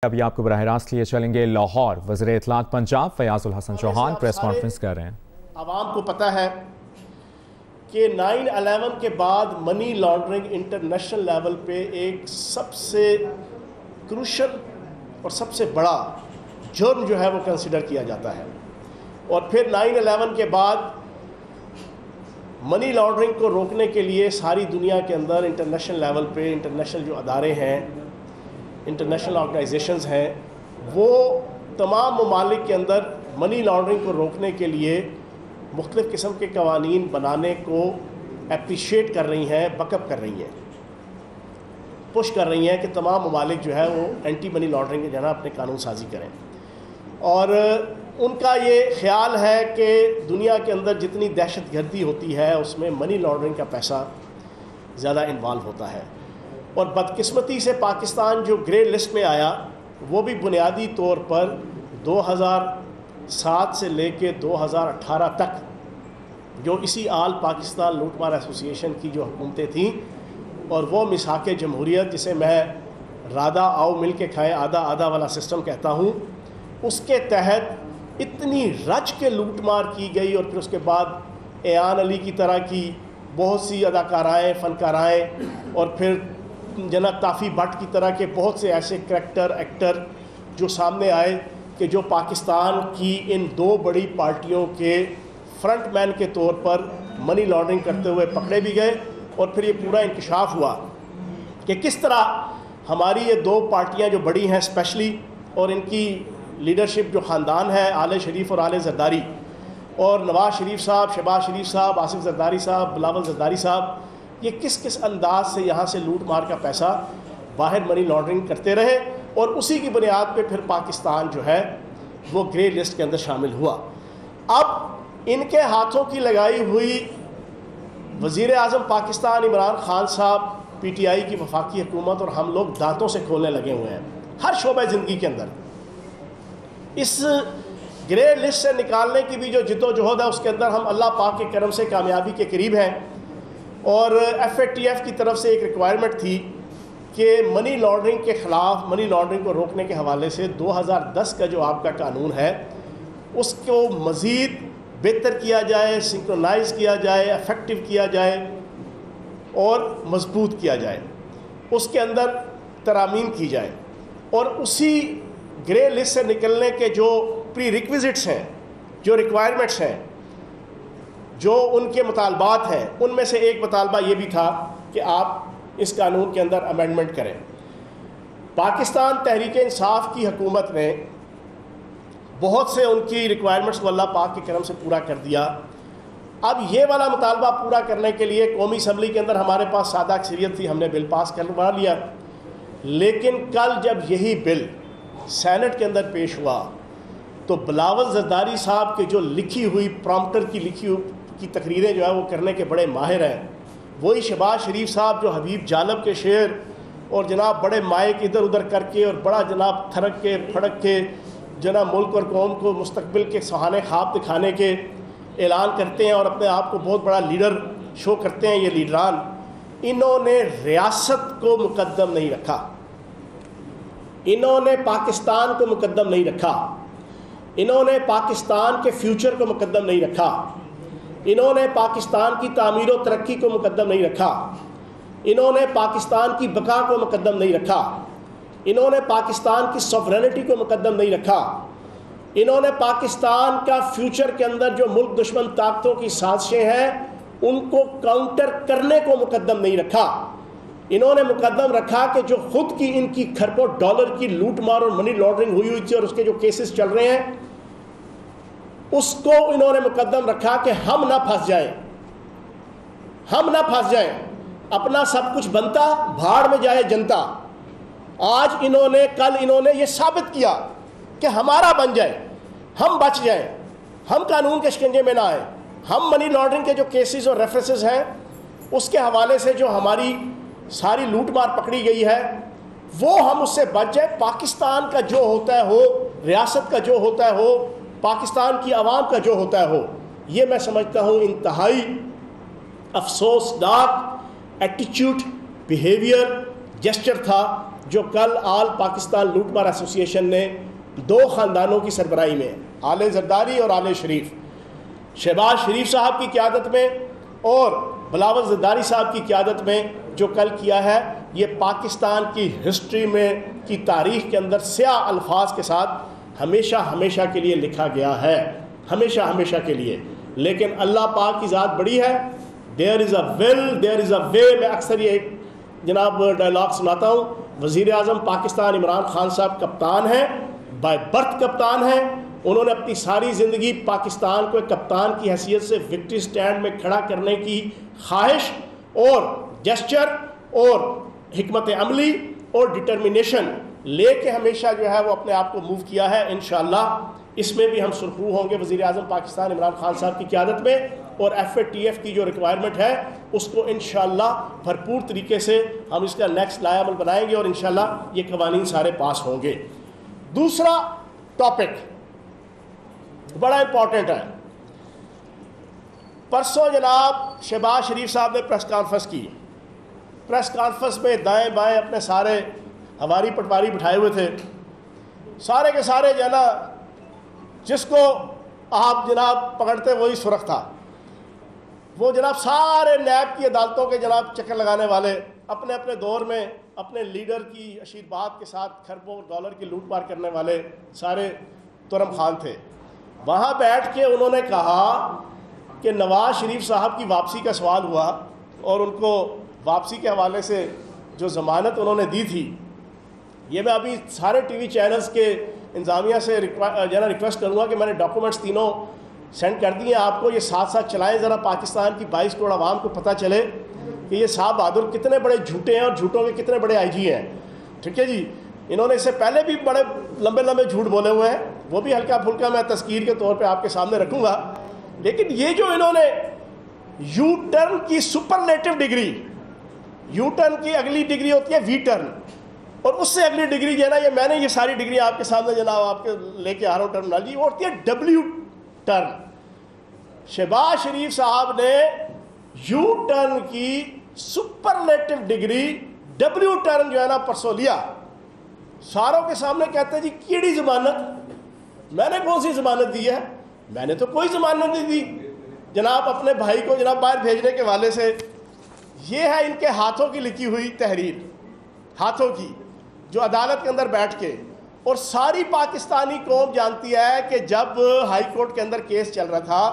ابھی آپ کو براہ راست لیے چلیں گے لاہور۔ وزیر اطلاعات پنجاب فیاض الحسن چوہان پریس کانفرنس کر رہے ہیں۔ عوام کو پتہ ہے کہ 9/11 کے بعد منی لانڈرنگ انٹرنیشنل لیول پہ ایک سب سے کروشل اور سب سے بڑا جرم جو ہے وہ کنسیڈر کیا جاتا ہے، اور پھر 9/11 کے بعد منی لانڈرنگ کو روکنے کے لیے ساری دنیا کے اندر انٹرنیشنل لیول پہ انٹرنیشنل جو ادارے ہیں، انٹرنیشنل آرگنائزیشنز ہیں، وہ تمام ممالک کے اندر منی لانڈرنگ کو روکنے کے لیے مختلف قسم کے قوانین بنانے کو اپریشیٹ کر رہی ہیں، بیک اپ کر رہی ہیں، پش کر رہی ہیں کہ تمام ممالک جو ہے وہ اینٹی منی لانڈرنگ کے جناب اپنے قانون سازی کریں۔ اور ان کا یہ خیال ہے کہ دنیا کے اندر جتنی دہشت گردی ہوتی ہے اس میں منی لانڈرنگ کا پیسہ زیادہ انوالو ہوتا ہے، اور بدقسمتی سے پاکستان جو گرے لسٹ میں آیا وہ بھی بنیادی طور پر 2007 سے لے کے 2018 تک جو اسی آل پاکستان لوٹ مار ایسوسی ایشن کی جو حکومتیں تھیں، اور وہ مساق جمہوریت جسے میں رادہ آؤ مل کے کھائیں آدھا آدھا والا سسٹم کہتا ہوں، اس کے تحت اتنی رچ کے لوٹ مار کی گئی، اور پھر اس کے بعد ایان علی کی طرح کی بہت سی اداکارائیں، فنکارائیں، اور پھر جناب تافی بھٹ کی طرح کے بہت سے ایسے کریکٹر ایکٹر جو سامنے آئے کہ جو پاکستان کی ان دو بڑی پارٹیوں کے فرنٹ مین کے طور پر منی لانڈرنگ کرتے ہوئے پکڑے بھی گئے، اور پھر یہ پورا انکشاف ہوا کہ کس طرح ہماری یہ دو پارٹیاں جو بڑی ہیں اسپیشلی، اور ان کی لیڈرشپ جو خاندان ہے آل شریف اور آل زرداری، اور نواز شریف صاحب، شہباز شریف صاحب، آصف زرداری صاحب، بلاول زرداری صاحب، یہ کس کس انداز سے یہاں سے لوٹ مار کا پیسہ باہر منی لانڈرنگ کرتے رہے، اور اسی کی بنیاد پہ پھر پاکستان جو ہے وہ گرے لسٹ کے اندر شامل ہوا۔ اب ان کے ہاتھوں کی لگائی ہوئی وزیر اعظم پاکستان عمران خان صاحب، پی ٹی آئی کی وفاقی حکومت، اور ہم لوگ دانتوں سے کھولنے لگے ہوئے ہیں ہر شعبہ زندگی کے اندر۔ اس گرے لسٹ سے نکالنے کی بھی جو جد و جہد ہے اس کے اندر ہم اللہ پاک کے کرم سے کامیابی کے قریب ہیں، اور ایف اے ٹی ایف کی طرف سے ایک ریکوائرمنٹ تھی کہ منی لانڈرنگ کے خلاف، منی لانڈرنگ کو روکنے کے حوالے سے 2010 کا جو آپ کا قانون ہے اس کو مزید بہتر کیا جائے، سنکرونائز کیا جائے، افیکٹو کیا جائے اور مضبوط کیا جائے، اس کے اندر ترامیم کی جائے، اور اسی گرے لسٹ سے نکلنے کے جو پری ریکویزٹس ہیں، جو ریکوائرمنٹس ہیں، جو ان کے مطالبات ہیں، ان میں سے ایک مطالبہ یہ بھی تھا کہ آپ اس قانون کے اندر امینڈمنٹ کریں۔ پاکستان تحریک انصاف کی حکومت نے بہت سے ان کی ریکوائرمنٹس کو اللہ پاک کے کرم سے پورا کر دیا۔ اب یہ والا مطالبہ پورا کرنے کے لیے قومی اسمبلی کے اندر ہمارے پاس سادہ اکثریت تھی، ہم نے بل پاس کروا لیا، لیکن کل جب یہی بل سینٹ کے اندر پیش ہوا تو بلاول زرداری صاحب کے جو لکھی ہوئی پرامپٹر کی لکھی کی تقریریں جو ہے وہ کرنے کے بڑے ماہر ہیں، وہی شہباز شریف صاحب جو حبیب جالب کے شعر اور جناب بڑے مائک ادھر ادھر کر کے اور بڑا جناب تھرک کے پھڑک کے جناب ملک اور قوم کو مستقبل کے سہانے خواب دکھانے کے اعلان کرتے ہیں اور اپنے آپ کو بہت بڑا لیڈر شو کرتے ہیں، یہ لیڈران، انہوں نے ریاست کو مقدم نہیں رکھا، انہوں نے پاکستان کو مقدم نہیں رکھا، انہوں نے پاکستان کے فیوچر کو مقدم نہیں رکھا، انہوں نے پاکستان کی تعمیر و ترقی کو مقدم نہیں رکھا، انہوں نے پاکستان کی بقا کو مقدم نہیں رکھا، انہوں نے پاکستان کی سوورینٹی کو مقدم نہیں رکھا، انہوں نے پاکستان کا فیوچر کے اندر جو ملک دشمن طاقتوں کی سازشیں ہیں ان کو کاؤنٹر کرنے کو مقدم نہیں رکھا، انہوں نے مقدم رکھا کہ جو خود کی ان کی کھربوں ڈالر کی لوٹ مار اور منی لانڈرنگ ہوئی تھی اور اس کے جو کیسز چل رہے ہیں اس کو انہوں نے مقدم رکھا کہ ہم نہ پھنس جائیں، ہم نہ پھنس جائیں، اپنا سب کچھ بنتا بھاڑ میں جائے جنتا۔ آج کل انہوں نے یہ ثابت کیا کہ ہمارا بن جائے، ہم بچ جائیں، ہم قانون کے شکنجے میں نہ آئیں، ہم منی لانڈرنگ کے جو کیسز اور ریفرنسز ہیں اس کے حوالے سے جو ہماری ساری لوٹ مار پکڑی گئی ہے وہ ہم اس سے بچ جائیں، پاکستان کا جو ہوتا ہے ہو، ریاست کا جو ہوتا ہے ہو، پاکستان کی عوام کا جو ہوتا ہے ہو۔ یہ میں سمجھتا ہوں انتہائی افسوسناک ایٹیچیوڈ، بیہیویئر، جسچر تھا جو کل آل پاکستان لوٹ مار ایسوسی ایشن نے 2 خاندانوں کی سربراہی میں، آل زرداری اور آل شریف، شہباز شریف صاحب کی قیادت میں اور بلاول زرداری صاحب کی قیادت میں جو کل کیا ہے، یہ پاکستان کی ہسٹری میں کی تاریخ کے اندر سیاہ الفاظ کے ساتھ ہمیشہ ہمیشہ کے لیے لکھا گیا ہے، ہمیشہ ہمیشہ کے لیے۔ لیکن اللہ پاک کی ذات بڑی ہے، دیر از اے ول دیر از اے وے۔ میں اکثر یہ جناب ڈائلاگ سناتا ہوں، وزیر اعظم پاکستان عمران خان صاحب کپتان ہیں، بائی برتھ کپتان ہیں، انہوں نے اپنی ساری زندگی پاکستان کو ایک کپتان کی حیثیت سے وکٹری سٹینڈ میں کھڑا کرنے کی خواہش اور جسچر اور حکمت عملی اور ڈٹرمنیشن لے کے ہمیشہ جو ہے وہ اپنے آپ کو موو کیا ہے۔ انشاءاللہ اس میں بھی ہم سرخرو ہوں گے وزیر اعظم پاکستان عمران خان صاحب کی قیادت میں، اور ایف اے ٹی ایف کی جو ریکوائرمنٹ ہے اس کو انشاءاللہ بھرپور طریقے سے ہم اس کا نیکسٹ لائے عمل بنائیں گے، اور انشاءاللہ یہ قوانین سارے پاس ہوں گے۔ دوسرا ٹاپک بڑا امپورٹنٹ ہے، پرسوں جناب شہباز شریف صاحب نے پریس کانفرنس کی، پریس کانفرنس میں دائیں بائیں اپنے سارے ہواری پٹواری بٹھائے ہوئے تھے، سارے کے سارے جو ہے نا جس کو آپ جناب پکڑتے وہی سرخ تھا، وہ جناب سارے نیب کی عدالتوں کے جناب چکر لگانے والے، اپنے اپنے دور میں اپنے لیڈر کی آشیرواد کے ساتھ کھربوں ڈالر کی لوٹ مار کرنے والے سارے ترم خان تھے۔ وہاں بیٹھ کے انہوں نے کہا کہ نواز شریف صاحب کی واپسی کا سوال ہوا، اور ان کو واپسی کے حوالے سے جو ضمانت انہوں نے دی تھی، یہ میں ابھی سارے ٹی وی چینلز کے انتظامیہ سے ریکویسٹ کروں گا کہ میں نے ڈاکومنٹس تینوں سینڈ کر دیے آپ کو، یہ ساتھ ساتھ چلائیں، ذرا پاکستان کی 22 کروڑ عوام کو پتہ چلے کہ یہ صاحب بہادر کتنے بڑے جھوٹے ہیں اور جھوٹوں کے کتنے بڑے آئی جی ہیں۔ ٹھیک ہے جی، انہوں نے اس سے پہلے بھی بڑے لمبے لمبے جھوٹ بولے ہوئے ہیں، وہ بھی ہلکا پھلکا میں تذکیر کے طور پہ آپ کے سامنے رکھوں گا، لیکن یہ جو انہوں نے یو ٹرن کی سپرلیٹو ڈگری، یو ٹرن کی اگلی ڈگری ہوتی ہے وی ٹرن، اور اس سے اگلی ڈگری جو ہے نا، یہ میں نے یہ ساری ڈگری آپ کے سامنے جناب آپ کے لے کے آ رہا ہوں ٹرمنالوجی، وہ ہوتی ہے ڈبلیو ٹرن۔ شہباز شریف صاحب نے یو ٹرن کی سپرلیٹو ڈگری ڈبلیو ٹرن جو ہے نا پرسوں لیا، ساروں کے سامنے کہتے ہیں جی کیڑی ضمانت، میں نے کون سی ضمانت دی ہے؟ میں نے تو کوئی ضمانت نہیں دی جناب اپنے بھائی کو جناب باہر بھیجنے کے حوالے سے۔ یہ ہے ان کے ہاتھوں کی لکھی ہوئی تحریر، ہاتھوں کی، جو عدالت کے اندر بیٹھ کے، اور ساری پاکستانی قوم جانتی ہے کہ جب ہائی کورٹ کے اندر کیس چل رہا تھا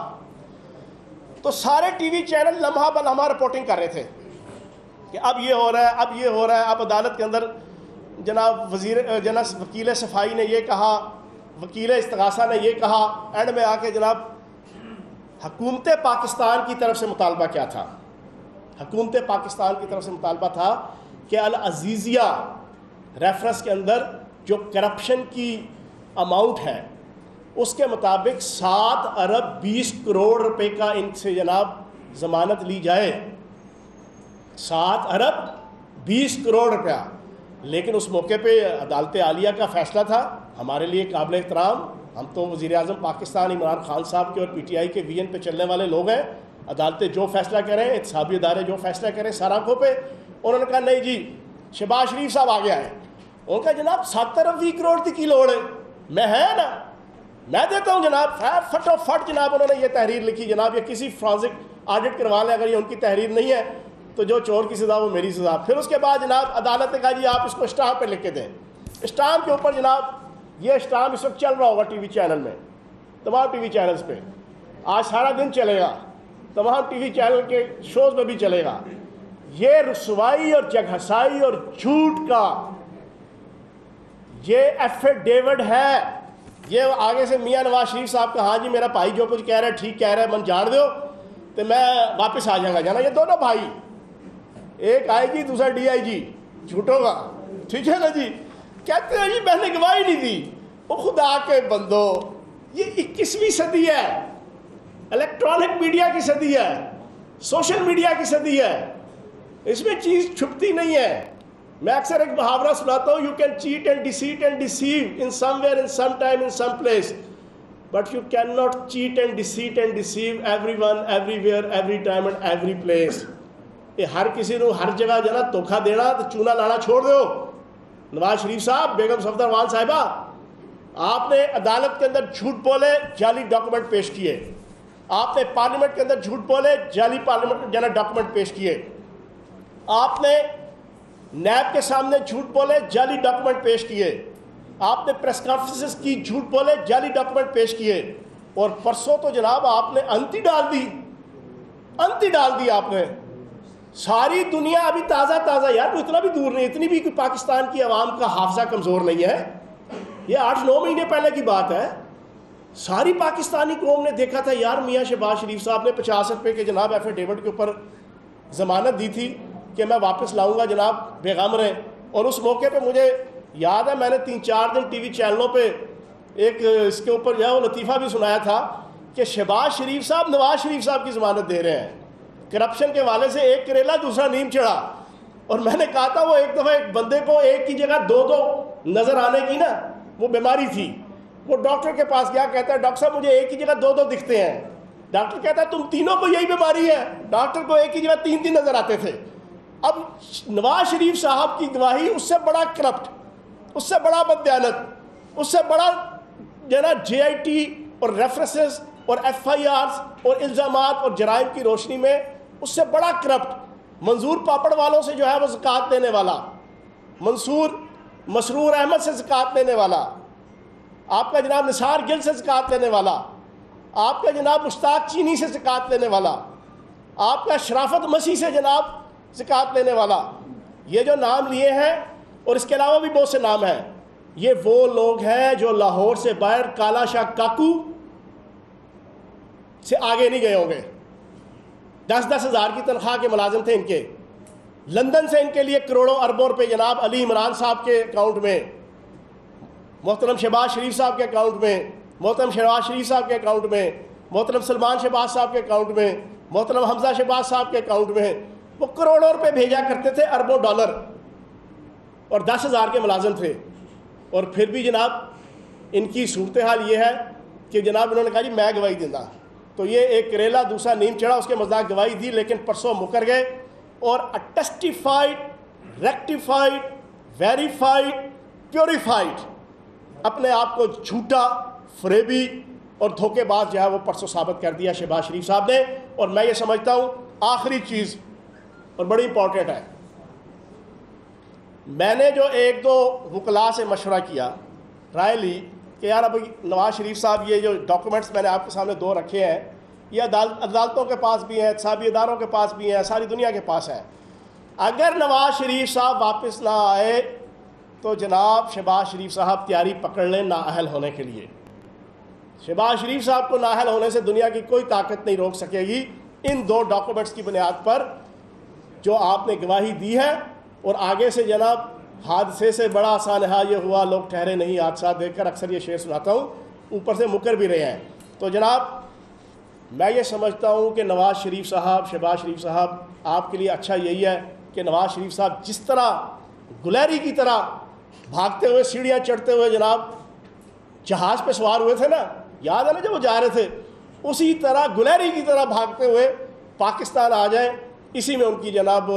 تو سارے ٹی وی چینل لمحہ بلمحہ رپورٹنگ کر رہے تھے کہ اب یہ ہو رہا ہے، اب یہ ہو رہا ہے۔ اب عدالت کے اندر جناب وکیل صفائی نے یہ کہا، وکیل استغاثہ نے یہ کہا، اینڈ میں آ کے جناب حکومت پاکستان کی طرف سے مطالبہ کیا تھا؟ حکومت پاکستان کی طرف سے مطالبہ تھا کہ العزیزیہ ریفرنس کے اندر جو کرپشن کی اماؤنٹ ہے اس کے مطابق 7 ارب 20 کروڑ روپے کا ان سے جناب ضمانت لی جائے، 7 ارب 20 کروڑ روپیہ۔ لیکن اس موقع پہ عدالت عالیہ کا فیصلہ تھا، ہمارے لیے قابل احترام، ہم تو وزیر اعظم پاکستان عمران خان صاحب کے اور پی ٹی آئی کے وین پہ چلنے والے لوگ ہیں، عدالتیں جو فیصلہ کریں، احتسابی ادارے جو فیصلہ کریں سر آنکھوں پہ۔ انہوں نے کہا نہیں جی شہباز شریف صاحب آگے آئے، انہوں نے کہا جناب 7 ارب 20 کروڑ کی لوڑ ہے، میں ہے نا میں دیتا ہوں جناب، فٹ و فٹ جناب انہوں نے یہ تحریر لکھی، جناب یہ کسی فرانزک آڈٹ کروا لیں، اگر یہ ان کی تحریر نہیں ہے تو جو چور کی سزا وہ میری سزا۔ پھر اس کے بعد جناب عدالت نے کہا جی آپ اس کو اسٹامپ پہ لکھ کے دیں، اسٹامپ کے اوپر جناب یہ اسٹامپ اس وقت چل رہا ہوگا ٹی وی چینل میں، تمام ٹی وی چینلز پہ آج سارا دن چلے گا، تمام ٹی وی چینل کے شوز میں بھی چلے گا۔ یہ رسوائی اور جگہسائی اور جھوٹ کا یہ ایفیڈیوٹ ہے، یہ آگے سے میاں نواز شریف صاحب کا ہاں جی میرا بھائی جو کچھ کہہ رہا ہے ٹھیک کہہ رہا ہے، من جان دو تو میں واپس آ جاؤں گا، جانا یہ دونوں بھائی، ایک آئی جی دوسرا ڈی آئی جی، جھوٹوں کا، ٹھیک ہے نا جی، کہتے ہیں جی میں نے گواہی نہیں دی۔ وہ خدا کے بندو، یہ 21ویں صدی ہے، الیکٹرانک میڈیا کی صدی ہے، سوشل میڈیا کی صدی ہے، اس میں چیز چھپتی نہیں ہے۔ میں اکثر ایک محاورہ سناتا ہوں، you can cheat and deceit and deceive in somewhere in some time in some place, but you can not cheat and deceit and deceive everyone everywhere every time and every place. یہ ہر کسی نو ہر جگہ جنا دھوکھا دینا تو چونا لانا چھوڑ دو، نواز شریف صاحب، بیگم صفدروان صاحبہ، آپ نے عدالت کے اندر جھوٹ بولے، جعلی ڈاکومنٹ پیش کیے. آپ نے پارلیمنٹ کے اندر جھوٹ بولے، جعلی ڈاکومنٹ پیش کیے. آپ نے نیب کے سامنے جھوٹ بولے، جعلی ڈاکومنٹ پیش کیے. آپ نے پریس کانفرنسز کی، جھوٹ بولے، جعلی ڈاکومنٹ پیش کیے. اور پرسوں تو جناب آپ نے انتی ڈال دی آپ نے. ساری دنیا ابھی تازہ یار، کوئی اتنا بھی دور نہیں، اتنی بھی کوئی پاکستان کی عوام کا حافظہ کمزور نہیں ہے. یہ 8-9 مہینے پہلے کی بات ہے. ساری پاکستانی قوم نے دیکھا تھا یار، میاں شہباز شریف صاحب نے 50 روپے کے جناب ایفیڈیوٹ کے اوپر ضمانت دی تھی کہ میں واپس لاؤں گا جناب بیغم رہیں. اور اس موقع پہ مجھے یاد ہے میں نے 3-4 دن ٹی وی چینلوں پہ ایک اس کے اوپر جو ہے وہ لطیفہ بھی سنایا تھا کہ شہباز شریف صاحب نواز شریف صاحب کی ضمانت دے رہے ہیں. کرپشن کے والے سے ایک کریلا دوسرا نیم چڑھا. اور میں نے کہا تھا وہ ایک دفعہ ایک بندے کو ایک کی جگہ 2 نظر آنے کی نا وہ بیماری تھی. وہ ڈاکٹر کے پاس گیا، کہتا ہے ڈاکٹر صاحب مجھے ایک کی جگہ 2 دکھتے ہیں. ڈاکٹر کہتا ہے تم تینوں کو یہی بیماری ہے. ڈاکٹر کو ایک کی جگہ 3 نظر آتے تھے. اب نواز شریف صاحب کی گواہی اس سے بڑا کرپٹ، اس سے بڑا بددیانت، اس سے بڑا جو ہے نا JIT اور ریفرنسز اور FIRs اور الزامات اور جرائم کی روشنی میں اس سے بڑا کرپٹ منظور پاپڑ والوں سے جو ہے وہ زکوٰۃ لینے والا، مسرور احمد سے زکوٰۃ لینے والا، آپ کا جناب نثار گل سے زکوٰۃ لینے والا، آپ کا جناب مشتاق چینی سے زکوٰۃ لینے والا، آپ کا شرافت مسیح سے جناب زکوٰۃ لینے والا. یہ جو نام لیے ہیں اور اس کے علاوہ بھی بہت سے نام ہیں، یہ وہ لوگ ہیں جو لاہور سے باہر کالا شاہ کاکو سے آگے نہیں گئے ہوں گے. 10-10 ہزار کی تنخواہ کے ملازم تھے ان کے. لندن سے ان کے لیے کروڑوں اربوں روپے جناب علی عمران صاحب کے اکاؤنٹ میں، محترم شہباز شریف صاحب کے اکاؤنٹ میں، محترم شہباز شریف صاحب کے اکاؤنٹ میں، محترم سلمان شہباز صاحب کے اکاؤنٹ میں، محترم حمزہ شہباز صاحب کے اکاؤنٹ میں. وہ کروڑوں روپے بھیجا کرتے تھے، اربوں ڈالر، اور 10,000 کے ملازم تھے. اور پھر بھی جناب ان کی صورتحال یہ ہے کہ جناب انہوں نے کہا جی میں گواہی دینا. تو یہ ایک کریلا دوسرا نیم چڑھا، اس کے مذاق گواہی دی، لیکن پرسوں مکر گئے. اور ٹیسٹیفائڈ، ریکٹیفائڈ، ویریفائڈ، پیوریفائڈ اپنے آپ کو جھوٹا، فریبی اور دھوکے باز جو ہے وہ پرسوں ثابت کر دیا شہباز شریف صاحب نے. اور میں یہ سمجھتا ہوں آخری چیز اور بڑی امپورٹنٹ ہے، میں نے جو 1-2 وکلاء سے مشورہ کیا، رائے لی کہ یار اب نواز شریف صاحب یہ جو ڈاکومنٹس میں نے آپ کے سامنے 2 رکھے ہیں یہ عدالتوں کے پاس بھی ہیں، احتسابی اداروں کے پاس بھی ہیں، ساری دنیا کے پاس ہیں. اگر نواز شریف صاحب واپس نہ آئے تو جناب شہباز شریف صاحب تیاری پکڑ لیں نااہل ہونے کے لیے. شہباز شریف صاحب کو نااہل ہونے سے دنیا کی کوئی طاقت نہیں روک سکے گی ان 2 ڈاکومنٹس کی بنیاد پر جو آپ نے گواہی دی ہے. اور آگے سے جناب حادثے سے بڑا آسان ہے یہ ہوا لوگ ٹھہرے نہیں حادثات دیکھ کر، اکثر یہ شعر سناتا ہوں، اوپر سے مکر بھی رہے ہیں. تو جناب میں یہ سمجھتا ہوں کہ نواز شریف صاحب، شہباز شریف صاحب، آپ کے لیے اچھا یہی ہے کہ نواز شریف صاحب جس طرح گلیری کی طرح بھاگتے ہوئے سیڑھیاں چڑھتے ہوئے جناب جہاز پہ سوار ہوئے تھے نا، یاد ہے نا جب وہ جا رہے تھے، اسی طرح گلیری کی طرح بھاگتے ہوئے پاکستان آ جائیں. اسی میں ان کی جناب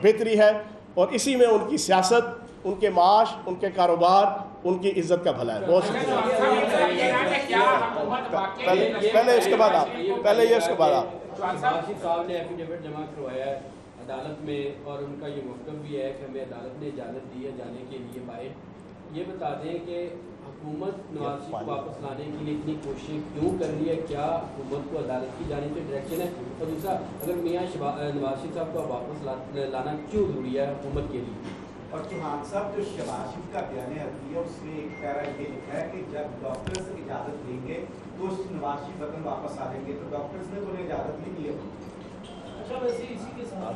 بہتری ہے اور اسی میں ان کی سیاست، ان کے معاش، ان کے کاروبار، ان کی عزت کا بھلا ہے. بہت شکریہ. پہلے اس کے بعد آپ، پہلے یہ اس کے بعد آپ. صاحب نے ایفیڈیوٹ جمع کروایا ہے عدالت میں اور ان کا یہ موقف بھی ہے کہ ہمیں عدالت نے اجازت دی ہے جانے کے لیے باہر. یہ بتا دیں کہ حکومت نواز شریف کو واپس لانے کے لیے اتنی کوششیں کیوں کر رہی ہے؟ کیا حکومت کو عدالت کی جانب سے ڈائریکشن ہے؟ اور دوسرا، اگر میاں نواز شریف صاحب کو واپس لانا کیوں ضروری ہے حکومت کے لیے؟ اور چوہان صاحب جو شہباز شریف کا بیان ہے اس میں ایک پیرا یہ لکھا ہے کہ جب ڈاکٹرز اجازت دیں گے تو نواز شریف وطن واپس آ جائیں گے، تو ڈاکٹرز نے تو انہیں اجازت نہیں دی ہے.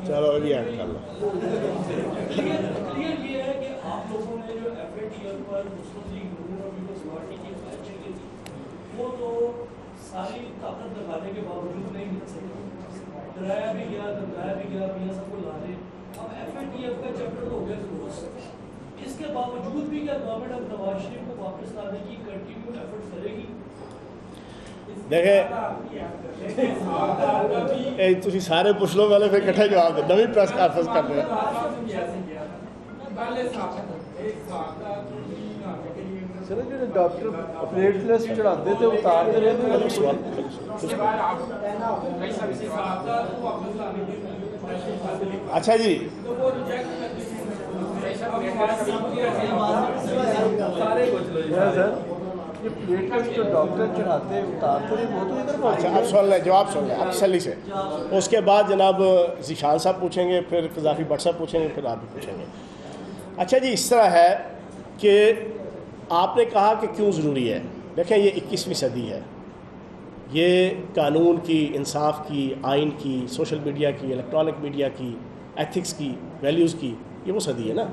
چلو یہ ہے کہ آپ لوگوں نے جو FATF پر مسلم لیگ نون اور پیپلز پارٹی کی فائدے کی تھی وہ تو ساری طاقت لگانے کے باوجود نہیں مل سکے. ڈرایا بھی گیا، دھمکایا بھی گیا، میاں سب کو لا دے. اب FATF کا چیپٹر ہو گیا کلوز. اس کے باوجود بھی کیا گورنمنٹ اب نواز شریف کو واپس لانے کی کنٹینیو ایفرٹس کرے گی؟ دیکھیں تھی سارے پوچھ لو پہلے پھر کٹھے جواب دیں، نویں پریس کانفرنس کر رہے ہیں. سر جو ڈاکٹر پلیٹلیٹس چڑھاتے تھے اتارتے رہتے اچھا جی سر یہ پلیٹلیٹس جو ڈاکٹر چڑھاتے اتارتے رہے وہ تو ادھر اچھا اب سن لیں جواب سن لیں اب تسلی سے. اس کے بعد جناب ذیشان صاحب پوچھیں گے, پھر قذافی بٹ صاحب پوچھیں گے, پھر آپ بھی پوچھیں گے. اچھا جی اس طرح ہے کہ آپ نے کہا کہ کیوں ضروری ہے. دیکھیں یہ 21ویں صدی ہے, یہ قانون کی, انصاف کی, آئین کی, سوشل میڈیا کی, الیکٹرانک میڈیا کی, ایتھکس کی, ویلیوز کی, یہ وہ صدی ہے نا.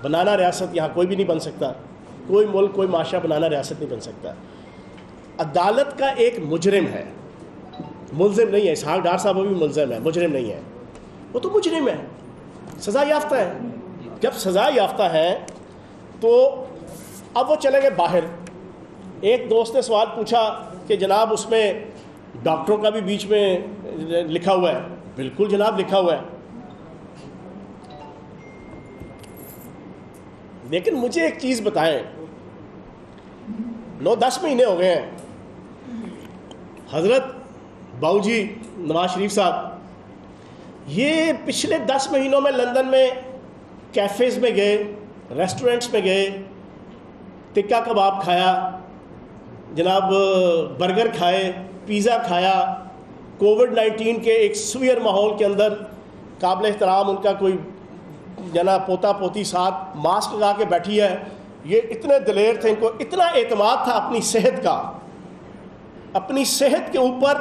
بنانا ریاست یہاں کوئی بھی نہیں بن سکتا, کوئی ملک کوئی معاشرہ بنانا ریاست نہیں بن سکتا. عدالت کا ایک مجرم ہے, ملزم نہیں ہے. اسحاق ڈار صاحب وہ بھی ملزم ہے, مجرم نہیں ہے. وہ تو مجرم ہے, سزا یافتہ ہے. جب سزا یافتہ ہے تو اب وہ چلے گئے باہر. ایک دوست نے سوال پوچھا کہ جناب اس میں ڈاکٹروں کا بھی بیچ میں لکھا ہوا ہے. بالکل جناب لکھا ہوا ہے, لیکن مجھے ایک چیز بتائیں, 9-10 مہینے ہو گئے ہیں حضرت باؤجی نواز شریف صاحب, یہ پچھلے 10 مہینوں میں لندن میں کیفیز میں گئے, ریسٹورنٹس میں گئے, ٹکا کباب کھایا, جناب برگر کھائے, پیزا کھایا. کووڈ-19 کے ایک سویئر ماحول کے اندر قابل احترام ان کا کوئی جناب پوتا پوتی ساتھ ماسک لگا کے بیٹھی ہے. یہ اتنے دلیر تھے, ان کو اتنا اعتماد تھا اپنی صحت کا, اپنی صحت کے اوپر,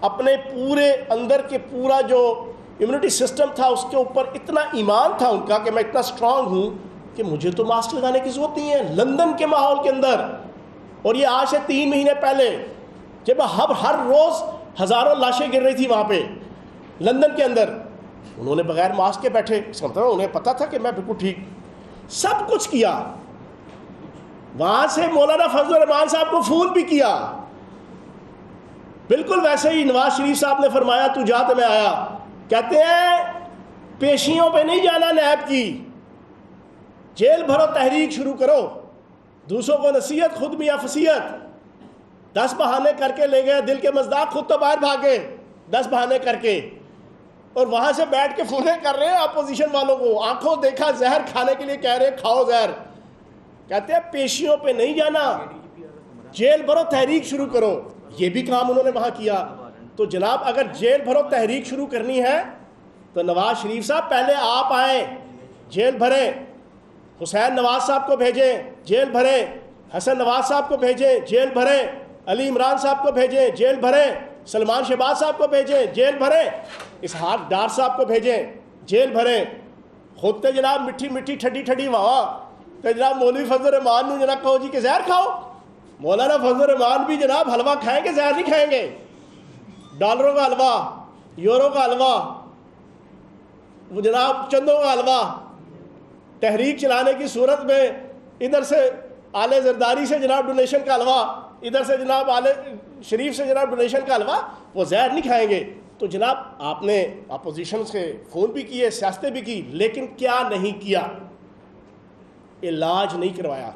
اپنے پورے اندر کے پورا جو امیونٹی سسٹم تھا اس کے اوپر اتنا ایمان تھا ان کا کہ میں اتنا اسٹرانگ ہوں کہ مجھے تو ماسک لگانے کی ضرورت نہیں ہے. لندن کے ماحول کے اندر, اور یہ آج سے 3 مہینے پہلے جب ہر روز ہزاروں لاشیں گر رہی تھی وہاں پہ لندن کے اندر, انہوں نے بغیر ماسک کے بیٹھے. اس کا مطلب انہیں پتا تھا کہ میں بالکل ٹھیک, سب کچھ کیا. وہاں سے مولانا فضل الرحمان صاحب کو فون بھی کیا, بالکل ویسے ہی نواز شریف صاحب نے فرمایا تو جا تو میں آیا. کہتے ہیں پیشیوں پہ نہیں جانا نیب کی, جیل بھرو تحریک شروع کرو, دوسروں کو نصیحت خود میاں فصیحت. 10 بہانے کر کے لے گئے, دل کے مزداق خود تو باہر بھاگے 10 بہانے کر کے, اور وہاں سے بیٹھ کے فونے کر رہے ہیں اپوزیشن والوں کو. آنکھوں دیکھا زہر کھانے کے لیے کہہ رہے ہیں کھاؤ زہر. کہتے ہیں پیشیوں پہ نہیں جانا, جیل بھرو تحریک شروع کرو. یہ بھی کام انہوں نے وہاں کیا. تو جناب اگر جیل بھرو تحریک شروع کرنی ہے تو نواز شریف صاحب پہلے آپ آئیں, جیل بھریں, حسین نواز صاحب کو بھیجیں جیل بھریں, حسن نواز صاحب کو بھیجیں جیل بھریں, علی عمران صاحب کو بھیجیں جیل بھریں, سلمان شہباز صاحب کو بھیجیں جیل بھریں, اسحاق ڈار صاحب کو بھیجیں جیل بھریں. خود تے جناب مٹھی مٹھی ٹھڈی ٹھڈی وہاں تے جناب مولوی فضل الرحمان نو جناب کہو جی کہ زہر کھاؤ. مولانا فضل الرحمان بھی جناب حلوہ کھائیں گے, زہر نہیں کھائیں گے. ڈالروں کا حلوہ, یورو کا حلوہ, وہ جناب چندوں کا حلوہ, تحریک چلانے کی صورت میں ادھر سے آل زرداری سے جناب ڈونیشن کا حلوہ, ادھر سے جناب آل شریف سے جناب ڈونیشن کا حلوہ, وہ زہر نہیں کھائیں گے. تو جناب آپ نے اپوزیشن سے فون بھی کیے, سیاستیں بھی کی, لیکن کیا نہیں کیا؟ علاج نہیں کروایا,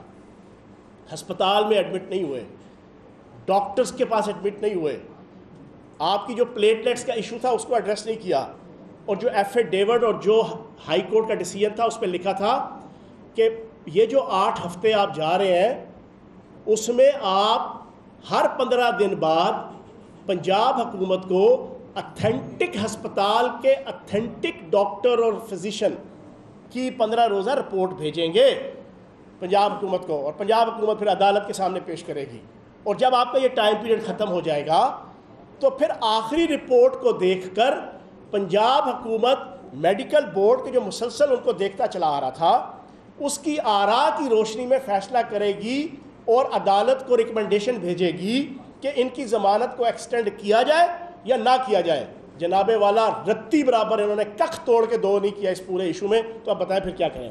ہسپتال میں ایڈمٹ نہیں ہوئے, ڈاکٹرز کے پاس ایڈمٹ نہیں ہوئے. آپ کی جو پلیٹلیٹس کا ایشو تھا اس کو ایڈریس نہیں کیا. اور جو ایفیڈیوٹ اور جو ہائی کورٹ کا ڈیسیژن تھا اس پہ لکھا تھا کہ یہ جو 8 ہفتے آپ جا رہے ہیں اس میں آپ ہر 15 دن بعد پنجاب حکومت کو اتھینٹک ہسپتال کے اتھینٹک ڈاکٹر اور فزیشین کی 15 روزہ رپورٹ بھیجیں گے پنجاب حکومت کو, اور پنجاب حکومت پھر عدالت کے سامنے پیش کرے گی. اور جب آپ کا یہ ٹائم پیریڈ ختم ہو جائے گا تو پھر آخری رپورٹ کو دیکھ کر پنجاب حکومت میڈیکل بورڈ کے جو مسلسل ان کو دیکھتا چلا آ رہا تھا اس کی آراء کی روشنی میں فیصلہ کرے گی اور عدالت کو ریکمنڈیشن بھیجے گی کہ ان کی ضمانت کو ایکسٹینڈ کیا جائے یا نہ کیا جائے. جناب والا رتی برابر انہوں نے کخ توڑ کے دو نہیں کیا اس پورے ایشو میں. تو اب بتائیں پھر کیا کریں.